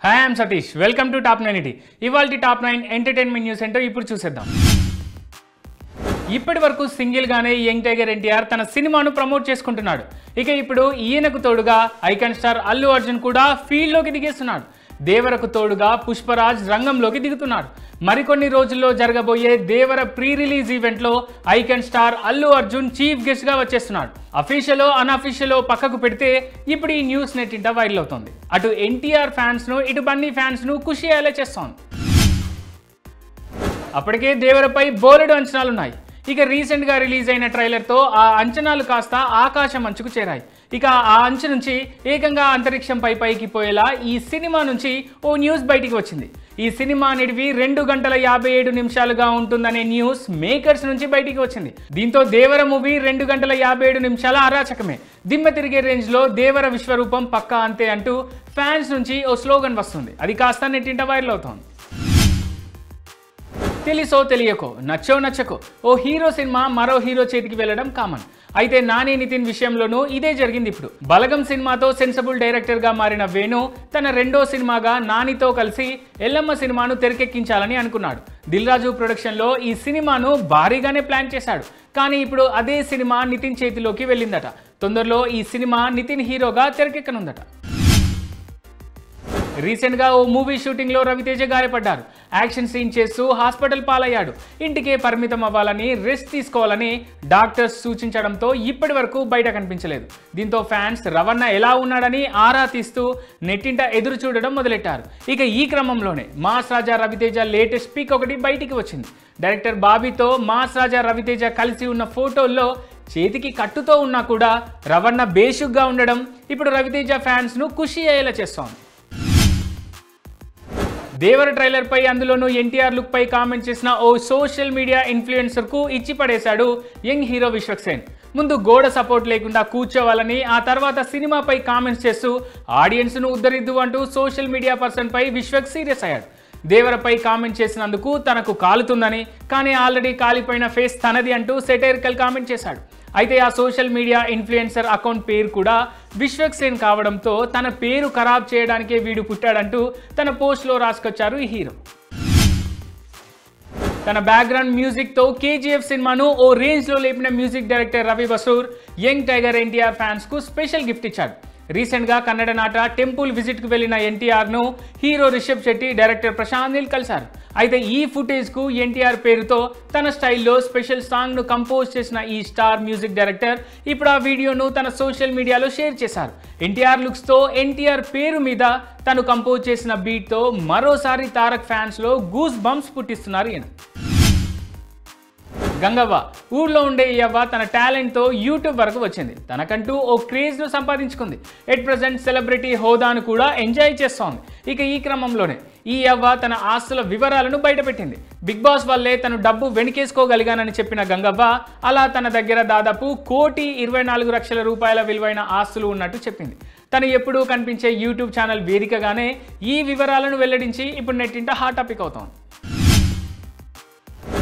Hi I'm Satish welcome to top 9 ఇవాల్టి top 9 entertainment news ఏంటో ఇప్పుడు చూసేద్దాం. ఇప్పటి వరకు సింగిల్ గానే యంగ్ టైగర్ ఎన్టీఆర్ తన సినిమాను ప్రమోట్ చేసుకుంటున్నాడు. ఇక ఇప్పుడు ఈయనకు తోడుగా ఐకాన్ స్టార్ అల్లు అర్జున్ కూడా ఫీల్డ్ లోకి దిగేస్తున్నాడు. దేవరకు తోడుగా పుష్పరాజ్ రంగంలోకి దిగుతున్నాడు. మరికొన్ని రోజుల్లో జరగబోయే దేవర ప్రీ రిలీజ్ ఈవెంట్ లో icon star Allu Arjun chief guest గా వచ్చేస్తున్నాడు. అఫీషియల్ అన్అఫీషియల్ పక్కకు పెడితే ఇప్పుడు ఈ న్యూస్ నెట్టింట వైరల్ అవుతోంది. అటు ఎన్టీఆర్ ఫ్యాన్స్ ను ఇటు బన్నీ ఫ్యాన్స్ ను ఖుషి అయ్యేలా చేస్తోంది. అప్పటికే దేవరపై బోలెడు అంచనాలున్నాయి. ఇక రీసెంట్ గా రిలీజ్ అయిన ట్రైలర్ తో ఆ అంచనాలు కాస్త ఆకాశం అంచుకు చేరాయి. ఇక ఆ అంచు నుంచి ఏకంగా అంతరిక్షంపై పైకి పోయేలా ఈ సినిమా నుంచి ఓ న్యూస్ బయటికి వచ్చింది. ఈ సినిమా నిడివి 2 గంటల 57 నిమిషాలుగా ఉంటుందనే న్యూస్ మేకర్స్ నుంచి బయటికి వచ్చింది. దీంతో దేవర మూవీ 2 గంటల 57 నిమిషాల అరాచకమే, దిమ్మ తిరిగే రేంజ్ లో దేవర విశ్వరూపం పక్కా అంతే అంటూ ఫ్యాన్స్ నుంచి ఓ స్లోగన్ వస్తుంది. అది కాస్త నెట్టింట వైరల్ అవుతోంది. తెలిసో తెలియకో నచ్చో నచ్చకో ఓ హీరో సినిమా మరో హీరో చేతికి వెళ్ళడం కామన్. అయితే నాని నితిన్ విషయంలోనూ ఇదే జరిగింది. ఇప్పుడు బలగం సినిమాతో సెన్సిబుల్ డైరెక్టర్ గా మారిన వేణు తన రెండో సినిమాగా నానితో కలిసి ఎల్లమ్మ సినిమాను తెరకెక్కించాలని అనుకున్నాడు. దిల్ రాజు ప్రొడక్షన్ లో ఈ సినిమాను భారీగానే ప్లాన్ చేశాడు. కానీ ఇప్పుడు అదే సినిమా నితిన్ చేతిలోకి వెళ్ళిందట. తొందరలో ఈ సినిమా నితిన్ హీరోగా తెరకెక్కనుందట. రీసెంట్ గా ఓ మూవీ షూటింగ్ లో రవితేజ గాయపడ్డారు. యాక్షన్ సీన్ చేస్తూ హాస్పిటల్ పాలయ్యాడు. ఇంటికే పరిమితం అవ్వాలని రెస్ట్ తీసుకోవాలని డాక్టర్స్ సూచించడంతో ఇప్పటి వరకు బయట కనిపించలేదు. దీంతో ఫ్యాన్స్ రవణ ఎలా ఉన్నాడని ఆరా తీస్తూ నెట్టింట ఎదురు చూడడం మొదలెట్టారు. ఇక ఈ క్రమంలోనే మాస్ రాజా రవితేజ లేటెస్ట్ పిక్ ఒకటి బయటికి వచ్చింది. డైరెక్టర్ బాబీతో మాస్ రాజా రవితేజ కలిసి ఉన్న ఫోటోల్లో చేతికి కట్టుతో ఉన్నా కూడా రవణ బేషుగ్గా ఉండడం ఇప్పుడు రవితేజ ఫ్యాన్స్ ను ఖుషి అయ్యేలా చేస్తోంది. దేవర ట్రైలర్ పై అందులోనూ ఎన్టీఆర్ లుక్ పై కామెంట్ చేసిన ఓ సోషల్ మీడియా ఇన్ఫ్లుయెన్సర్ కు ఇచ్చి పడేశాడు యంగ్ హీరో విశ్వక్సేన్. ముందు గోడ సపోర్ట్ లేకుండా కూర్చోవాలని, ఆ తర్వాత సినిమాపై కామెంట్స్ చేస్తూ ఆడియన్స్ ను ఉద్ధరిద్దు అంటూ సోషల్ మీడియా పర్సన్ పై విశ్వక్ సీరియస్ అయ్యాడు. దేవరపై కామెంట్ చేసినందుకు తనకు కాలుతుందని, కానీ ఆల్రెడీ కాలిపోయిన ఫేస్ తనది అంటూ సెటైరికల్ కామెంట్ చేశాడు. అయితే ఆ సోషల్ మీడియా ఇన్ఫ్లుయెన్సర్ అకౌంట్ పేరు కూడా విశ్వక్సేన్ కావడంతో తన పేరు ఖరాబ్ చేయడానికే వీడు పుట్టాడంటూ తన పోస్ట్లో రాసుకొచ్చారు ఈ హీరో. తన బ్యాక్గ్రౌండ్ మ్యూజిక్ తో కేజీఎఫ్ సినిమాను ఓ రేంజ్ లో లేపిన music director Ravi Basur young tiger NTR fans కు స్పెషల్ గిఫ్ట్ ఇచ్చాడు. రీసెంట్ గా కన్నడ నాట టెంపుల్ విజిట్ కు వెళ్లిన ఎన్టీఆర్ ను హీరో రిషబ్ శెట్టి, డైరెక్టర్ ప్రశాంత్ నీల్ కలిశారు. అయితే ఈ ఫుటేజ్ కు ఎన్టీఆర్ పేరుతో తన స్టైల్లో స్పెషల్ సాంగ్ ను కంపోజ్ చేసిన ఈ స్టార్ మ్యూజిక్ డైరెక్టర్ ఇప్పుడు ఆ వీడియోను తన సోషల్ మీడియాలో షేర్ చేశారు. ఎన్టీఆర్ లుక్స్ తో ఎన్టీఆర్ పేరు మీద తను కంపోజ్ చేసిన బీట్ తో మరోసారి తారక్ ఫ్యాన్స్ లో గూస్ బంప్స్ పుట్టిస్తున్నారు ఈయన. గంగవ్వ ఊర్లో ఉండే ఈ అవ్వ తన టాలెంట్తో యూట్యూబ్ వరకు వచ్చింది. తనకంటూ ఓ క్రేజ్ను సంపాదించుకుంది. ఎట్ ప్రెజెంట్ సెలబ్రిటీ హోదాను కూడా ఎంజాయ్ చేస్తోంది. ఇక ఈ క్రమంలోనే ఈ అవ్వ తన ఆస్తుల వివరాలను బయటపెట్టింది. బిగ్ బాస్ వల్లే తను డబ్బు వెనుకేసుకోగలిగానని చెప్పిన గంగవ్వ అలా తన దగ్గర దాదాపు 1,24,00,000 రూపాయల విలువైన ఆస్తులు ఉన్నట్టు చెప్పింది. తను ఎప్పుడూ కనిపించే యూట్యూబ్ ఛానల్ వేదికగానే ఈ వివరాలను వెల్లడించి ఇప్పుడు నెట్టింట హాట్ టాపిక్ అవుతోంది.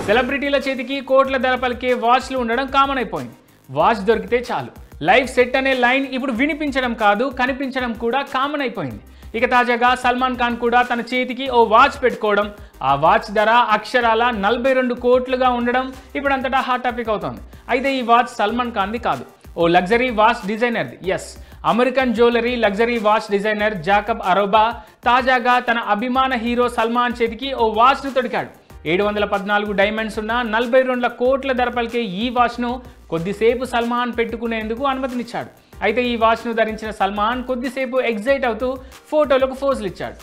సెలబ్రిటీల చేతికి కోట్ల ధర పలికే వాచ్లు ఉండడం కామన్ అయిపోయింది. వాచ్ దొరికితే చాలు, లైఫ్ సెట్ అనే లైన్ ఇప్పుడు వినిపించడం కాదు, కనిపించడం కూడా కామన్ అయిపోయింది. ఇక తాజాగా సల్మాన్ ఖాన్ కూడా తన చేతికి ఓ వాచ్ పెట్టుకోవడం, ఆ వాచ్ ధర అక్షరాల 42 కోట్లుగా ఉండడం ఇప్పుడు అంతటా హాట్ టాపిక్ అవుతోంది. అయితే ఈ వాచ్ సల్మాన్ ఖాన్ది కాదు, ఓ లగ్జరీ వాచ్ డిజైనర్ది. Yes, American jewellery luxury watch designer Jacob Arabo తాజాగా తన అభిమాన హీరో సల్మాన్ చేతికి ఓ వాచ్ను తొడిగాడు. 714 డైమండ్స్ ఉన్న 42 కోట్ల ధర పలికే ఈ వాచ్ను కొద్దిసేపు సల్మాన్ పెట్టుకునేందుకు అనుమతినిచ్చాడు. అయితే ఈ వాచ్ను ధరించిన సల్మాన్ కొద్దిసేపు ఎగ్జైట్ అవుతూ ఫోటోలకు పోజులు ఇచ్చాడు.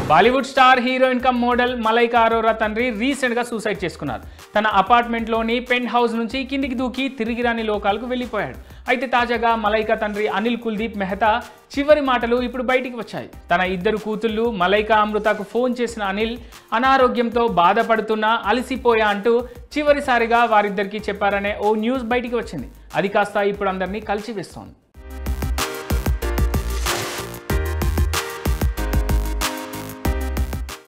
Bollywood star heroine cum model Malaika Arora తండ్రి రీసెంట్ గా సూసైడ్ చేసుకున్నారు. తన అపార్ట్మెంట్లోని పెంట్ హౌస్ నుంచి కిందికి దూకి తిరిగి రాని లోకాలకు వెళ్ళిపోయాడు. అయితే తాజాగా మలైకా తండ్రి అనిల్ కుల్దీప్ మెహతా చివరి మాటలు ఇప్పుడు బయటికి వచ్చాయి. తన 2 కూతుళ్ళు మలైకా అమృతకు ఫోన్ చేసిన అనిల్ అనారోగ్యంతో బాధపడుతున్నా, అలసిపోయా అంటూ చివరిసారిగా వారిద్దరికీ చెప్పారనే ఓ న్యూస్ బయటికి వచ్చింది. అది కాస్త ఇప్పుడు అందరినీ కలిసివేస్తోంది.